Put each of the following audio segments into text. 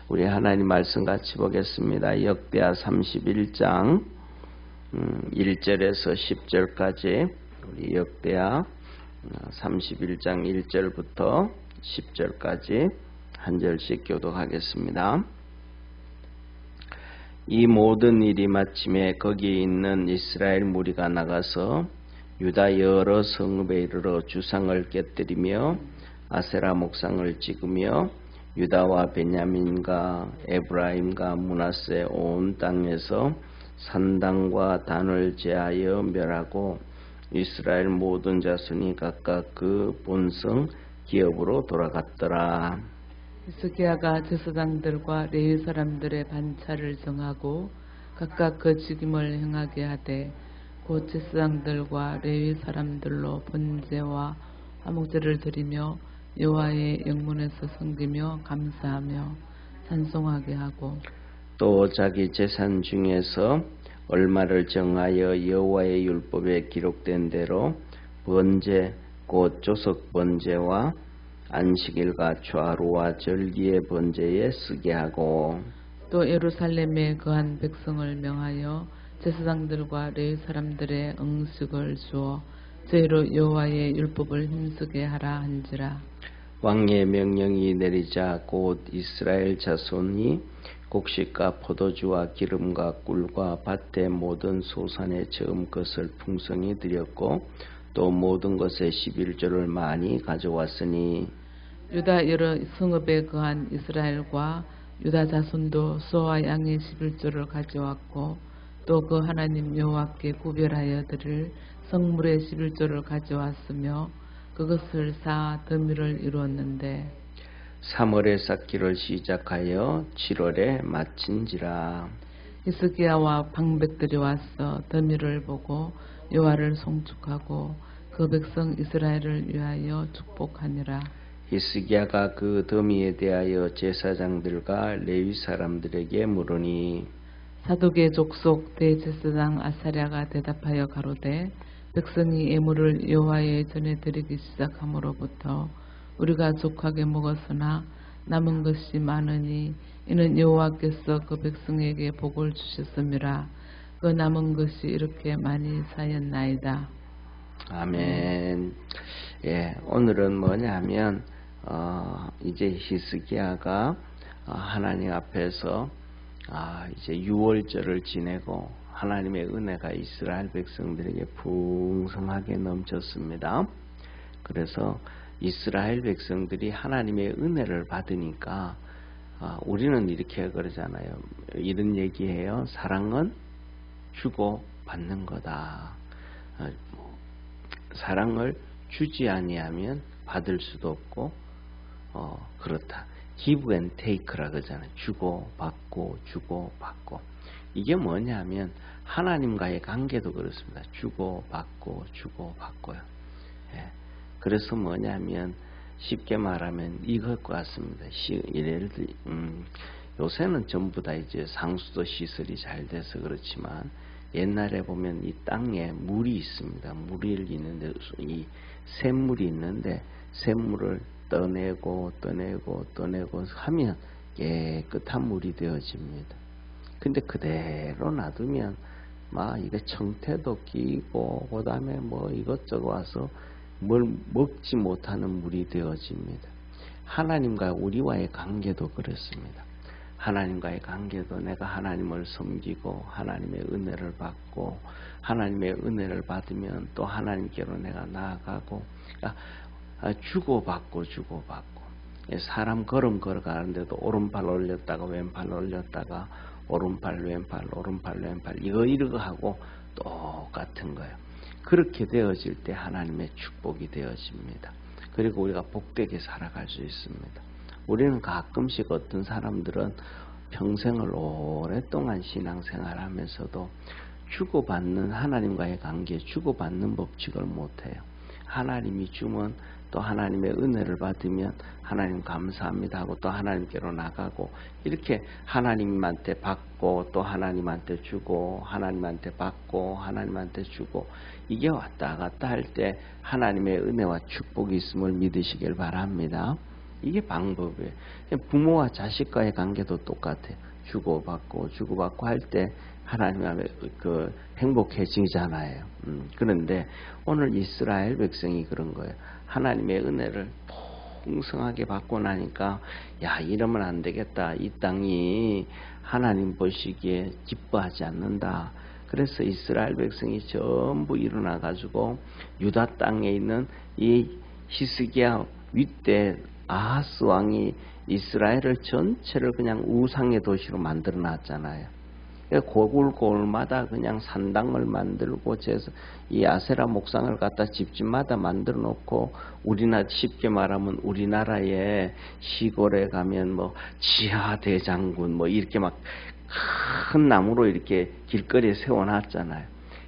우리 하나님 말씀 같이 보겠습니다. 역대하 31장 1절에서 10절까지 우리 역대하 31장 1절부터 10절까지 한 절씩 교독하겠습니다. 이 모든 일이 마침에 거기에 있는 이스라엘 무리가 나가서 유다 여러 성읍에 이르러 주상을 깨뜨리며 아세라 목상을 찍으며 유다와 베냐민과 에브라임과 므낫세 온 땅에서 산당과 단을 제하여 멸하고 이스라엘 모든 자손이 각각 그 본성 기업으로 돌아갔더라. 히스기야가 제사장들과 레위 사람들의 반차를 정하고 각각 그 직임을 행하게 하되 곧 제사장들과 레위 사람들로 번제와 화목제를 드리며 여호와의 영문에서 섬기며 감사하며 찬송하게 하고 또 자기 재산 중에서 얼마를 정하여 여호와의 율법에 기록된 대로 번제 곧 조석 번제와 안식일과 초하루와 절기의 번제에 쓰게 하고 또 예루살렘에 거한 백성을 명하여 제사장들과 레위 사람들의 음식을 주어 저희로 여호와의 율법을 힘쓰게 하라 한지라. 왕의 명령이 내리자 곧 이스라엘 자손이 곡식과 포도주와 기름과 꿀과 밭의 모든 소산의 처음 것을 풍성히 드렸고 또 모든 것의 11조를 많이 가져왔으니 유다 여러 성읍에 거한 이스라엘과 유다 자손도 소와 양의 11조를 가져왔고 또 그 하나님 여호와께 구별하여 드릴 성물의 11조를 가져왔으며 그것을 쌓아 더미를 이루었는데 3월에 쌓기를 시작하여 7월에 마친지라. 히스기야와 방백들이 와서 더미를 보고 여호와를 송축하고 그 백성 이스라엘을 위하여 축복하니라. 히스기야가 그 더미에 대하여 제사장들과 레위 사람들에게 물으니 사독의 족속 대제사장 아사랴가 대답하여 가로되 백성이 예물을 여호와의 전에 드리기 시작함으로부터 우리가 족하게 먹었으나 남은 것이 많으니 이는 여호와께서 그 백성에게 복을 주셨음이라. 그 남은 것이 이렇게 많이 쌓였나이다. 아멘. 예, 오늘은 뭐냐면 이제 히스기야가 하나님 앞에서 이제 유월절을 지내고 하나님의 은혜가 이스라엘 백성들에게 풍성하게 넘쳤습니다. 그래서 이스라엘 백성들이 하나님의 은혜를 받으니까 우리는 이렇게 그러잖아요. 이런 얘기해요. 사랑은 주고 받는 거다. 사랑을 주지 아니하면 받을 수도 없고 그렇다. give and take라 그러잖아요. 주고 받고 주고 받고. 이게 뭐냐면 하나님과의 관계도 그렇습니다. 주고 받고 주고 받고요. 예. 그래서 뭐냐면 쉽게 말하면 이것 같습니다. 예를 들어 요새는 전부 다 이제 상수도 시설이 잘 돼서 그렇지만 옛날에 보면 이 땅에 물이 있습니다. 물이 있는데 이 샘물이 있는데 샘물을 떠내고 하면 깨끗한 물이 되어집니다. 근데 그대로 놔두면 막 이게 청태도 끼고 그다음에 뭐 이것저것 와서 뭘 먹지 못하는 물이 되어집니다. 하나님과 우리와의 관계도 그렇습니다. 하나님과의 관계도 내가 하나님을 섬기고 하나님의 은혜를 받고 하나님의 은혜를 받으면 또 하나님께로 내가 나아가고 주고받고 사람 걸음 걸어가는데도 오른팔 올렸다가 왼팔 올렸다가 오른팔 왼팔 이거 하고 똑같은 거예요. 그렇게 되어질 때 하나님의 축복이 되어집니다. 그리고 우리가 복되게 살아갈 수 있습니다. 우리는 가끔씩 어떤 사람들은 평생을 오랫동안 신앙생활 하면서도 주고받는 하나님과의 관계, 주고받는 법칙을 못해요. 하나님이 주면 또 하나님의 은혜를 받으면 하나님 감사합니다 하고 또 하나님께로 나가고 이렇게 하나님한테 받고 또 하나님한테 주고 하나님한테 받고 하나님한테 주고 이게 왔다 갔다 할 때 하나님의 은혜와 축복이 있음을 믿으시길 바랍니다. 이게 방법이에요. 부모와 자식과의 관계도 똑같아요. 주고받고 할 때 하나님 앞에 그 행복해지잖아요. 그런데 오늘 이스라엘 백성이 그런 거예요. 하나님의 은혜를 풍성하게 받고 나니까 야, 이러면 안 되겠다. 이 땅이 하나님 보시기에 기뻐하지 않는다. 그래서 이스라엘 백성이 전부 일어나 가지고 유다 땅에 있는 이 히스기야 윗대 아하스 왕이 이스라엘을 전체를 그냥 우상의 도시로 만들어 놨잖아요. 고을고을마다 그냥 산당을 만들고 이 아세라 목상을 갖다 집집마다 만들어 놓고, 우리나라 쉽게 말하면 우리나라의 시골에 가면 뭐 지하 대장군 뭐 이렇게 막 큰 나무로 이렇게 길거리에 세워놨잖아요.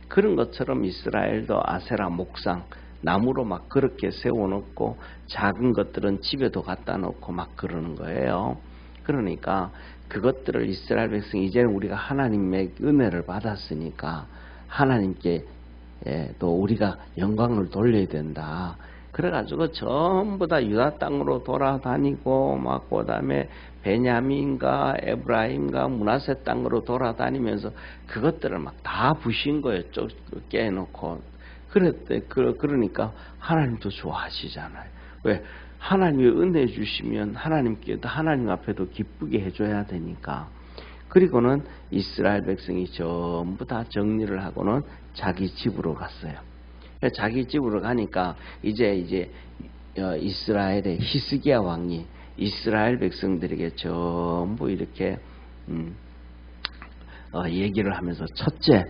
그런 것처럼 이스라엘도 아세라 목상 나무로 막 그렇게 세워놓고 작은 것들은 집에도 갖다 놓고 막 그러는 거예요. 그러니까 그것들을 이스라엘 백성이 이제는 우리가 하나님의 은혜를 받았으니까 하나님께 또 우리가 영광을 돌려야 된다. 그래가지고 전부 다 유다 땅으로 돌아다니고 막 그다음에 베냐민과 에브라임과 므낫세 땅으로 돌아다니면서 그것들을 막 다 부신 거예요. 깨놓고. 그러니까 하나님도 좋아하시잖아요. 왜? 하나님이 은혜 주시면 하나님 앞에도 기쁘게 해줘야 되니까. 그리고는 이스라엘 백성이 전부 다 정리를 하고는 자기 집으로 갔어요. 자기 집으로 가니까 이제 이스라엘의 히스기야 왕이 이스라엘 백성들에게 전부 이렇게 얘기를 하면서, 첫째,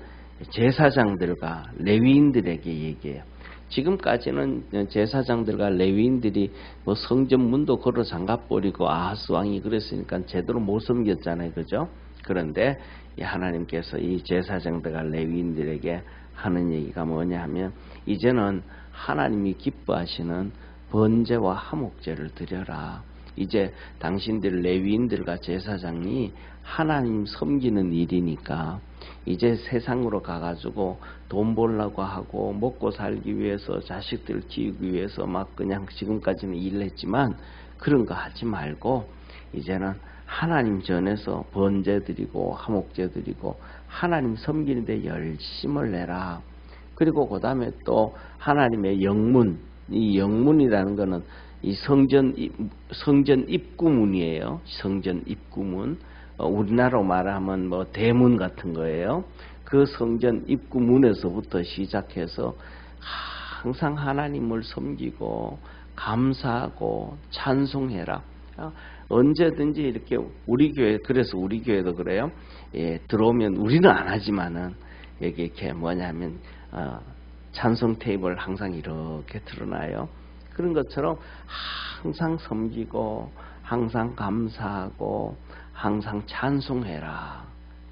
제사장들과 레위인들에게 얘기해요. 지금까지는 제사장들과 레위인들이 뭐 성전 문도 걸어 잠가버리고 아하스 왕이 그랬으니까 제대로 못 섬겼잖아요. 그죠? 그런데 하나님께서 이 제사장들과 레위인들에게 하는 얘기가 뭐냐 하면, 이제는 하나님이 기뻐하시는 번제와 화목제를 드려라. 이제 당신들 레위인들과 제사장이 하나님 섬기는 일이니까 이제 세상으로 가가지고 돈 벌려고 하고 먹고 살기 위해서 자식들 키우기 위해서 막 그냥 지금까지는 일했지만 그런 거 하지 말고 이제는 하나님 전에서 번제 드리고 화목제 드리고 하나님 섬기는 데 열심을 내라. 그리고 그 다음에 또 하나님의 영문, 이 영문이라는 거는 이 성전 입구문이에요. 성전 입구문. 우리나라로 말하면 뭐 대문 같은 거예요. 그 성전 입구문에서부터 시작해서 항상 하나님을 섬기고 감사하고 찬송해라. 언제든지 이렇게 우리 교회, 그래서 우리 교회도 그래요. 들어오면 우리는 안 하지만은 여기 이렇게 뭐냐면 찬송 테이블 항상 이렇게 틀어놔요. 그런 것처럼 항상 섬기고 항상 감사하고 항상 찬송해라.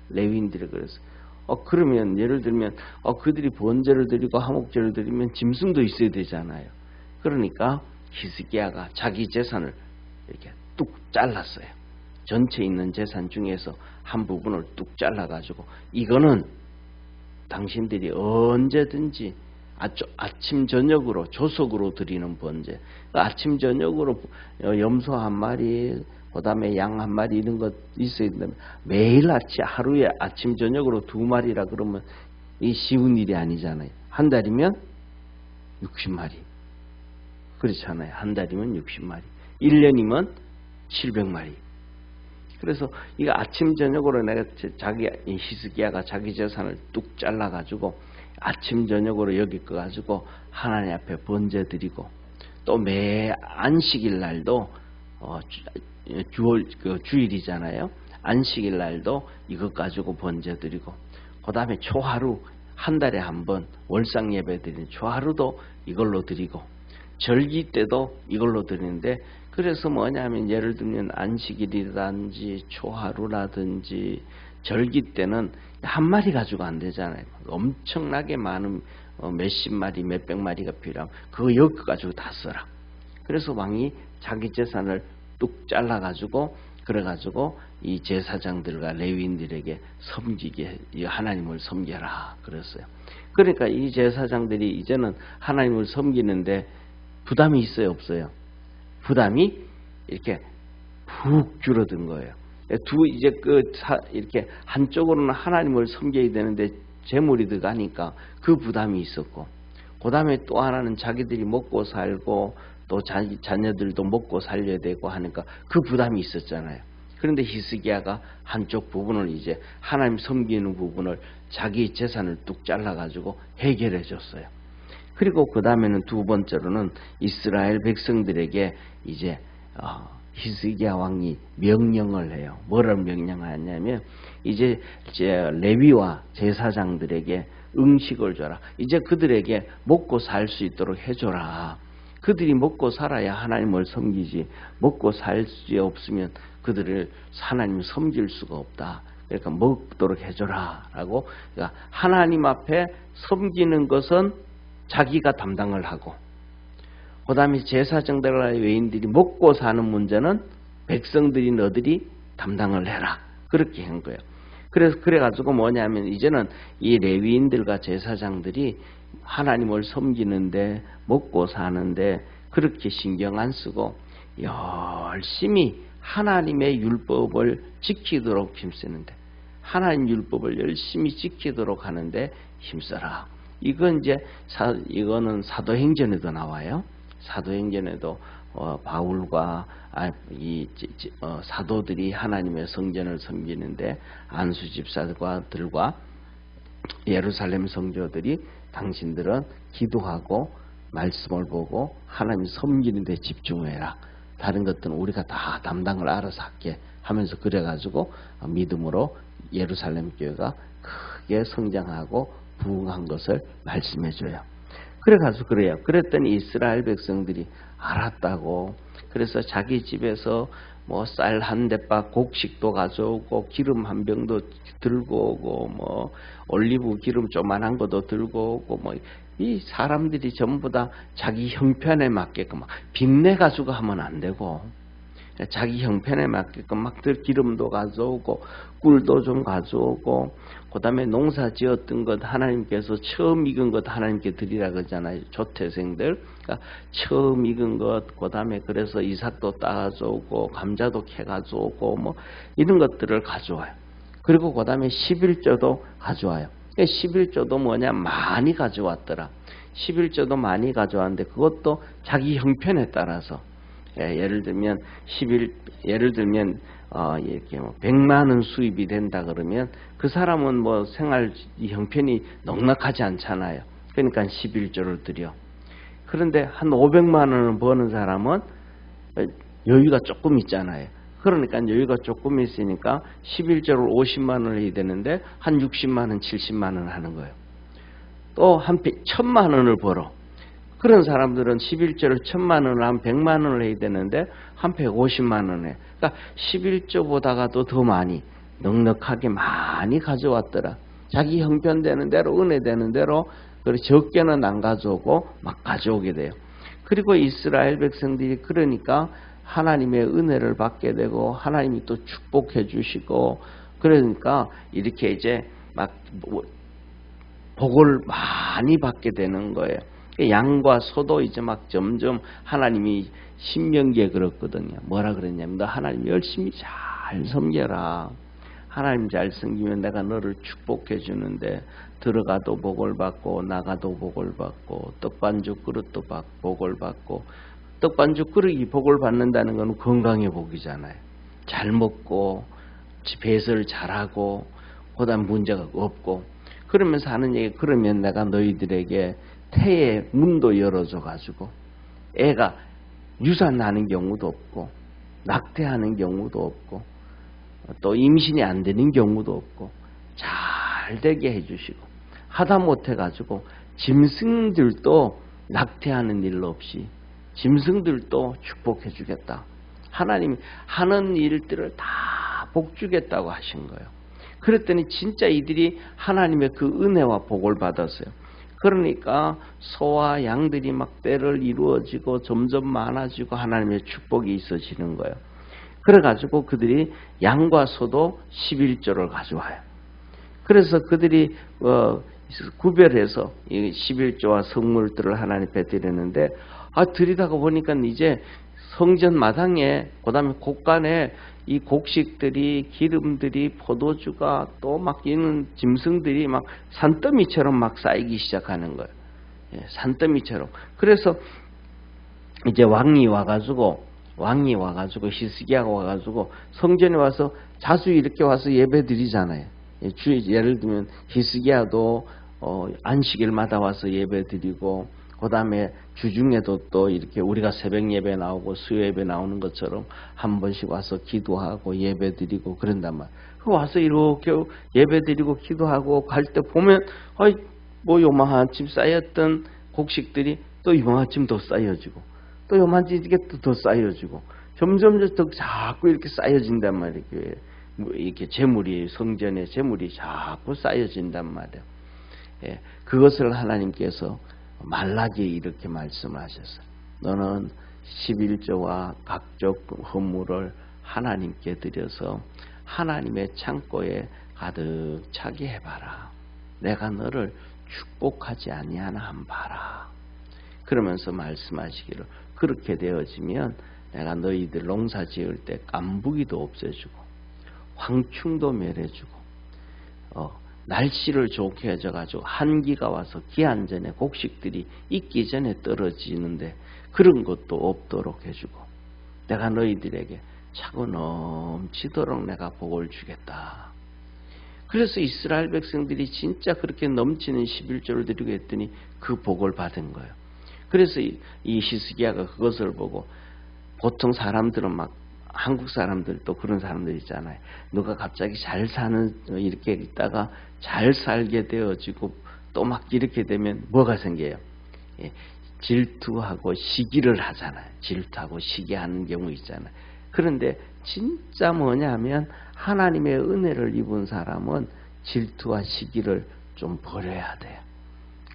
레위인들이 그래서 그러면 예를 들면 그들이 번제를 드리고 화목제를 드리면 짐승도 있어야 되잖아요. 그러니까 히스기야가 자기 재산을 이렇게 뚝 잘랐어요. 전체 있는 재산 중에서 한 부분을 뚝 잘라가지고, 이거는 당신들이 언제든지 아침 저녁으로 조석으로 드리는 번제, 아침 저녁으로 염소 한 마리, 그 다음에 양 한 마리 이런 것 있어야 된다면 매일 하루에 아침 저녁으로 2마리라 그러면 이 쉬운 일이 아니잖아요. 한 달이면 60마리. 그렇잖아요. 한 달이면 60마리. 1년이면 700마리. 그래서 이거 아침 저녁으로 내가 히스기야가 자기 재산을 뚝 잘라가지고 아침 저녁으로 여기 거 가지고 하나님 앞에 번제 드리고, 또 매 안식일 날도 주일이잖아요. 안식일 날도 이것 가지고 번제 드리고, 그 다음에 초하루 한 달에 한 번 월상 예배 드리는 초하루도 이걸로 드리고, 절기 때도 이걸로 드리는데, 그래서 뭐냐면 예를 들면 안식일이라든지 초하루라든지 절기 때는 한 마리 가지고 안 되잖아요. 엄청나게 많은 몇십 마리 몇백 마리가 필요하면 그거 여기 가지고 다 써라. 그래서 왕이 자기 재산을 뚝 잘라가지고 그래가지고 이 제사장들과 레위인들에게 섬기게, 하나님을 섬겨라 그랬어요. 그러니까 이 제사장들이 이제는 하나님을 섬기는데 부담이 있어요, 없어요? 부담이 이렇게 푹 줄어든 거예요. 이제 이렇게 한쪽으로는 하나님을 섬겨야 되는데 재물이 들어가니까 그 부담이 있었고, 그 다음에 또 하나는 자기들이 먹고 살고 또 자녀들도 먹고 살려야 되고 하니까 그 부담이 있었잖아요. 그런데 히스기야가 한쪽 부분을 이제 하나님 섬기는 부분을 자기 재산을 뚝 잘라가지고 해결해 줬어요. 그리고 그 다음에는 두 번째로는 이스라엘 백성들에게 이제 히스기야 왕이 명령을 해요. 뭐를 명령하냐면 이제 레위와 제사장들에게 음식을 줘라. 이제 그들에게 먹고 살 수 있도록 해줘라. 그들이 먹고 살아야 하나님을 섬기지, 먹고 살 수 없으면 그들을 하나님을 섬길 수가 없다. 그러니까 먹도록 해줘라 라고. 그러니까 하나님 앞에 섬기는 것은 자기가 담당을 하고, 그 다음에 제사장들과 외인들이 먹고 사는 문제는 백성들이 너들이 담당을 해라. 그렇게 한 거예요. 그래가지고 뭐냐면 이제는 이 레위인들과 제사장들이 하나님을 섬기는데 먹고 사는데 그렇게 신경 안 쓰고 열심히 하나님의 율법을 지키도록 힘쓰는데, 하나님 율법을 열심히 지키도록 하는데 힘써라. 이거는 사도행전에도 나와요. 사도행전에도 바울과 사도들이 하나님의 성전을 섬기는데 안수 집사들과 예루살렘 성도들이 당신들은 기도하고 말씀을 보고 하나님 섬기는 데 집중해라. 다른 것들은 우리가 다 담당을 알아서 할게 하면서 그래가지고 믿음으로 예루살렘 교회가 크게 성장하고 부흥한 것을 말씀해줘요. 그래가지고 그래요. 그랬더니 이스라엘 백성들이 알았다고. 그래서 자기 집에서 뭐 쌀 한 대박 곡식도 가져오고 기름 한 병도 들고 오고 뭐 올리브 기름 조만한 것도 들고 오고 뭐 이 사람들이 전부 다 자기 형편에 맞게끔 빚내 가지고 하면 안 되고 자기 형편에 맞게끔 막 기름도 가져오고 꿀도 좀 가져오고, 그 다음에 농사 지었던 것 하나님께서 처음 익은 것 하나님께 드리라 그러잖아요. 조태생들. 그러니까 처음 익은 것, 그 다음에 그래서 이삭도 따가져오고 감자도 캐가져오고 뭐 이런 것들을 가져와요. 그리고 그 다음에 11조도 가져와요. 11조도 뭐냐, 많이 가져왔더라. 11조도 많이 가져왔는데 그것도 자기 형편에 따라서, 예를 들면 이렇게 뭐 100만 원 수입이 된다 그러면 그 사람은 뭐 생활 형편이 넉넉하지 않잖아요. 그러니까 11조를 드려. 그런데 한 500만 원을 버는 사람은 여유가 조금 있잖아요. 그러니까 여유가 조금 있으니까 11조를 50만 원을 해야 되는데 한 60만 원, 70만 원 하는 거예요. 또 한 1000만 원을 벌어. 그런 사람들은 11조를 1000만 원을 한 100만 원을 해야 되는데 한 150만 원에. 그러니까 11조보다가도 더 많이 넉넉하게 많이 가져왔더라. 자기 형편되는 대로 은혜 되는 대로. 그리고 적게는 안 가져오고 막 가져오게 돼요. 그리고 이스라엘 백성들이 그러니까 하나님의 은혜를 받게 되고 하나님이 또 축복해 주시고, 그러니까 이렇게 이제 막 복을 많이 받게 되는 거예요. 양과 소도 이제 막 점점 하나님이 신명기에 그렇거든요. 뭐라 그랬냐면 너 하나님 열심히 잘 섬겨라. 하나님 잘 섬기면 내가 너를 축복해 주는데 들어가도 복을 받고 나가도 복을 받고 떡반죽 그릇도 복을 받고. 떡반죽 그릇이 복을 받는다는 건 건강의 복이잖아요. 잘 먹고 배설 잘하고 그다음 문제가 없고. 그러면서 하는 얘기, 그러면 내가 너희들에게 태의 문도 열어줘 가지고 애가 유산하는 경우도 없고 낙태하는 경우도 없고 또 임신이 안 되는 경우도 없고 잘 되게 해주시고, 하다 못해 가지고 짐승들도 낙태하는 일 없이 짐승들도 축복해 주겠다. 하나님이 하는 일들을 다 복 주겠다고 하신 거예요. 그랬더니 진짜 이들이 하나님의 그 은혜와 복을 받았어요. 그러니까 소와 양들이 막 때를 이루어지고 점점 많아지고 하나님의 축복이 있어지는 거예요. 그래가지고 그들이 양과 소도 11조를 가져와요. 그래서 그들이 구별해서 이 11조와 성물들을 하나님 앞에 드리는데 드리다가 보니까 이제 성전 마당에 그다음에 곡간에 이 곡식들이 기름들이 포도주가 또 막 이런 짐승들이 막 산더미처럼 막 쌓이기 시작하는 거예요. 예, 산더미처럼. 그래서 이제 왕이 와가지고 히스기야가 와가지고 성전에 와서 자주 이렇게 와서 예배 드리잖아요. 예를 들면 히스기야도 안식일마다 와서 예배 드리고, 그 다음에 주중에도 또 이렇게 우리가 새벽 예배 나오고 수요 예배 나오는 것처럼 한 번씩 와서 기도하고 예배 드리고 그런단 말이에요. 와서 이렇게 예배 드리고 기도하고 갈 때 보면 뭐 요만큼 쌓였던 곡식들이 또 요만큼 더 쌓여지고 또 요만큼 이게 더 쌓여지고 점점 더 자꾸 이렇게 쌓여진단 말이에요. 이렇게 재물이, 성전의 재물이 자꾸 쌓여진단 말이에요. 예, 그것을 하나님께서 말라기에 이렇게 말씀하셨어요. 너는 11조와 각종 헌물을 하나님께 드려서 하나님의 창고에 가득 차게 해봐라. 내가 너를 축복하지 아니하나 한번 봐라. 그러면서 말씀하시기를 그렇게 되어지면 내가 너희들 농사 지을 때 깐부기도 없애주고 황충도 멸해주고 날씨를 좋게 해줘가지고 한기가 와서 기한 전에 곡식들이 익기 전에 떨어지는데 그런 것도 없도록 해주고 내가 너희들에게 차고 넘치도록 내가 복을 주겠다. 그래서 이스라엘 백성들이 진짜 그렇게 넘치는 11조를 드리고 했더니 그 복을 받은 거예요. 그래서 이 히스기야가 그것을 보고 보통 사람들은 막 한국 사람들도 그런 사람들 있잖아요. 누가 갑자기 잘 사는 이렇게 있다가 잘 살게 되어지고 또 막 이렇게 되면 뭐가 생겨요? 예, 질투하고 시기를 하잖아요. 질투하고 시기하는 경우 있잖아요. 그런데 진짜 뭐냐면 하나님의 은혜를 입은 사람은 질투와 시기를 좀 버려야 돼요.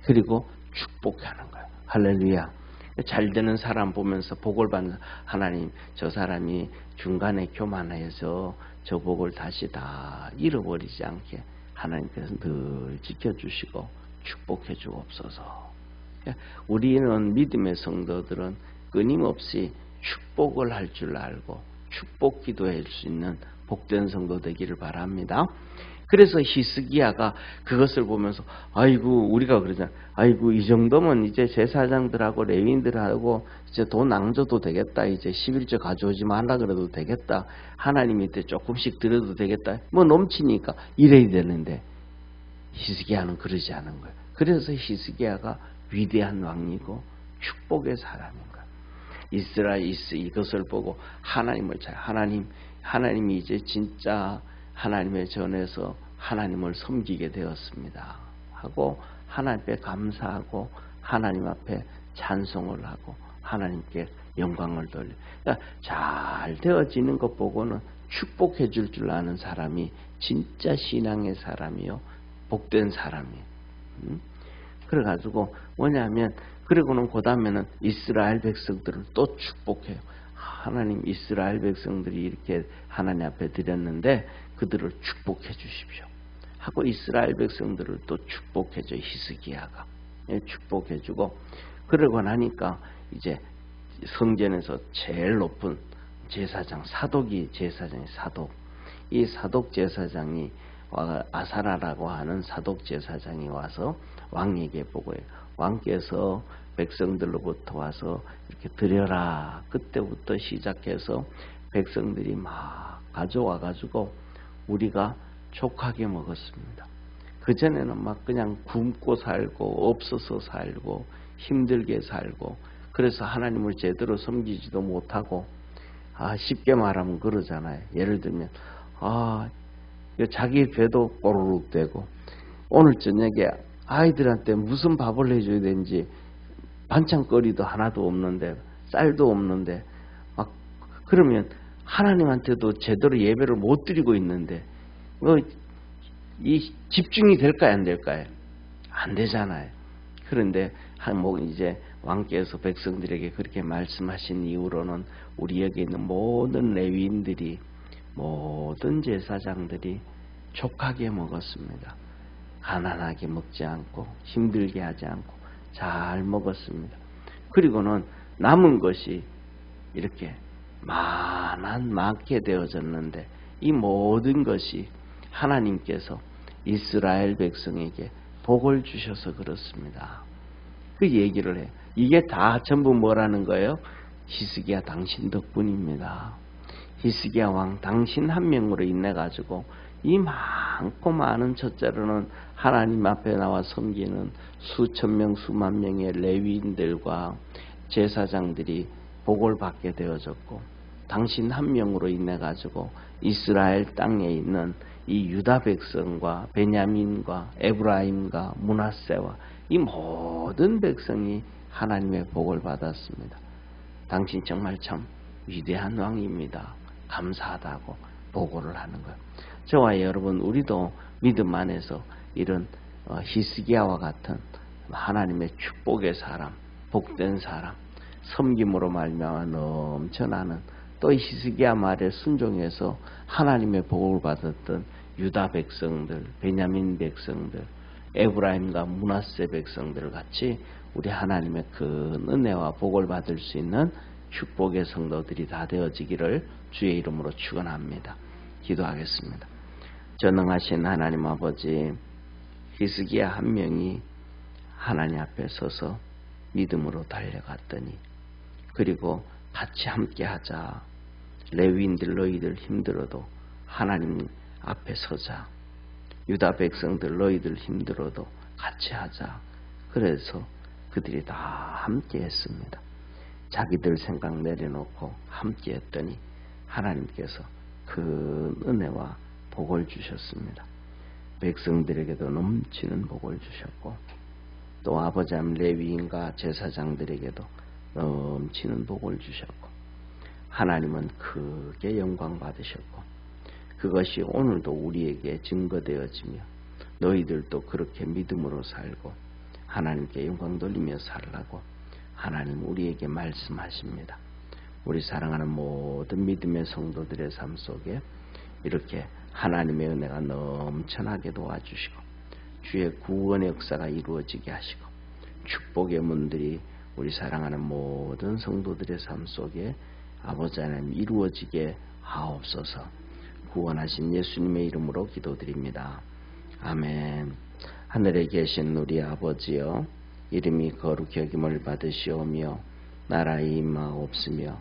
그리고 축복하는 거예요. 할렐루야. 잘 되는 사람 보면서 복을 받는 하나님, 저 사람이 중간에 교만해서 저 복을 다시 다 잃어버리지 않게 하나님께서 늘 지켜주시고 축복해 주옵소서. 우리는 믿음의 성도들은 끊임없이 축복을 할 줄 알고 축복 기도할 수 있는 복된 성도 되기를 바랍니다. 그래서 히스기야가 그것을 보면서 아이고 우리가 그러잖아. 아이고 이 정도면 이제 제사장들하고 레위인들하고 이제 돈 낭줘도 되겠다. 이제 11조 가져오지 말라 그래도 되겠다. 하나님한테 조금씩 드려도 되겠다. 뭐 넘치니까 이래야 되는데 히스기야는 그러지 않은 거예요. 그래서 히스기야가 위대한 왕이고 축복의 사람인 거예요. 이스라엘 이것을 보고 하나님이 이제 진짜 하나님의 전에서 하나님을 섬기게 되었습니다 하고 하나님 앞에 감사하고 하나님 앞에 찬송을 하고 하나님께 영광을 돌려. 그러니까 잘 되어지는 것 보고는 축복해 줄 아는 사람이 진짜 신앙의 사람이요 복된 사람이에요. 그래가지고 뭐냐면 그리고는 그 다음에는 이스라엘 백성들을 또 축복해요. 하나님 이스라엘 백성들이 이렇게 하나님 앞에 드렸는데 그들을 축복해 주십시오 하고 이스라엘 백성들을 또 축복해 줘. 히스기야가 축복해 주고 그러고 나니까 이제 성전에서 제일 높은 제사장 사독이 제사장이 이 사독 제사장이 아사라라고 하는 사독 제사장이 와서 왕에게 보고요. 왕께서 백성들로부터 와서 이렇게 드려라. 그때부터 시작해서 백성들이 막 가져와 가지고 우리가 족하게 먹었습니다. 그전에는 막 그냥 굶고 살고 없어서 살고 힘들게 살고 그래서 하나님을 제대로 섬기지도 못하고 쉽게 말하면 그러잖아요. 예를 들면 자기 배도 꼬르륵 되고 오늘 저녁에 아이들한테 무슨 밥을 해줘야 되는지 반찬거리도 하나도 없는데 쌀도 없는데 막 그러면 하나님한테도 제대로 예배를 못 드리고 있는데 이 집중이 될까요 안 될까요? 안 되잖아요. 그런데 이제 왕께서 백성들에게 그렇게 말씀하신 이후로는 우리 여기 있는 모든 레위인들이 모든 제사장들이 족하게 먹었습니다. 가난하게 먹지 않고 힘들게 하지 않고 잘 먹었습니다. 그리고는 남은 것이 이렇게 많게 되어졌는데 이 모든 것이 하나님께서 이스라엘 백성에게 복을 주셔서 그렇습니다. 그 얘기를 해요. 이게 다 전부 뭐라는 거예요? 히스기야 당신 덕분입니다. 히스기야 왕 당신 한 명으로 인해 가지고 이 많고 많은 첫째로는 하나님 앞에 나와 섬기는 수천 명 수만 명의 레위인들과 제사장들이 복을 받게 되어졌고, 당신 한 명으로 인해 가지고 이스라엘 땅에 있는 이 유다 백성과 베냐민과 에브라임과 므낫세와 이 모든 백성이 하나님의 복을 받았습니다. 당신 정말 참 위대한 왕입니다. 감사하다고 보고를 하는 거예요. 저와 여러분, 우리도 믿음 안에서 이런 히스기야와 같은 하나님의 축복의 사람, 복된 사람, 섬김으로 말미암아 넘쳐나는, 또 히스기야 말에 순종해서 하나님의 복을 받았던 유다 백성들, 베냐민 백성들, 에브라임과 므낫세 백성들 같이 우리 하나님의 큰 은혜와 복을 받을 수 있는 축복의 성도들이 다 되어지기를 주의 이름으로 축원합니다. 기도하겠습니다. 전능하신 하나님 아버지, 히스기야 한 명이 하나님 앞에 서서 믿음으로 달려갔더니, 그리고 같이 함께 하자. 레위인들 너희들 힘들어도 하나님 앞에 서자. 유다 백성들 너희들 힘들어도 같이 하자. 그래서 그들이 다 함께 했습니다. 자기들 생각 내려놓고 함께 했더니 하나님께서 큰 은혜와 복을 주셨습니다. 백성들에게도 넘치는 복을 주셨고, 또 아버지 하나님 레위인과 제사장들에게도 넘치는 복을 주셨고, 하나님은 크게 영광 받으셨고, 그것이 오늘도 우리에게 증거되어지며 너희들도 그렇게 믿음으로 살고 하나님께 영광 돌리며 살라고 하나님 우리에게 말씀하십니다. 우리 사랑하는 모든 믿음의 성도들의 삶 속에 이렇게 하나님의 은혜가 넘쳐나게 도와주시고 주의 구원의 역사가 이루어지게 하시고 축복의 문들이 우리 사랑하는 모든 성도들의 삶 속에 아버지 하나님 이루어지게 하옵소서. 구원하신 예수님의 이름으로 기도드립니다. 아멘. 하늘에 계신 우리 아버지여, 이름이 거룩히 여김을 받으시오며 나라의 임하옵시며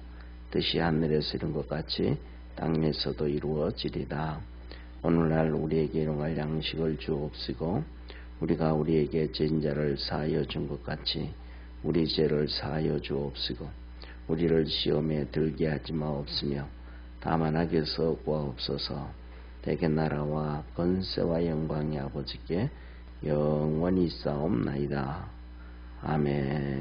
뜻이 하늘에서 이룬 것 같이 땅에서도 이루어지리다. 오늘날 우리에게 일용할 양식을 주옵시고 우리가 우리에게 죄인 자를 사하여 준 것 같이 우리 죄를 사하여 주옵시고 우리를 시험에 들게 하지 마옵시며 다만 악에서 구하옵소서. 대개 나라와 권세와 영광이 아버지께 영원히 있사옵나이다. 아멘.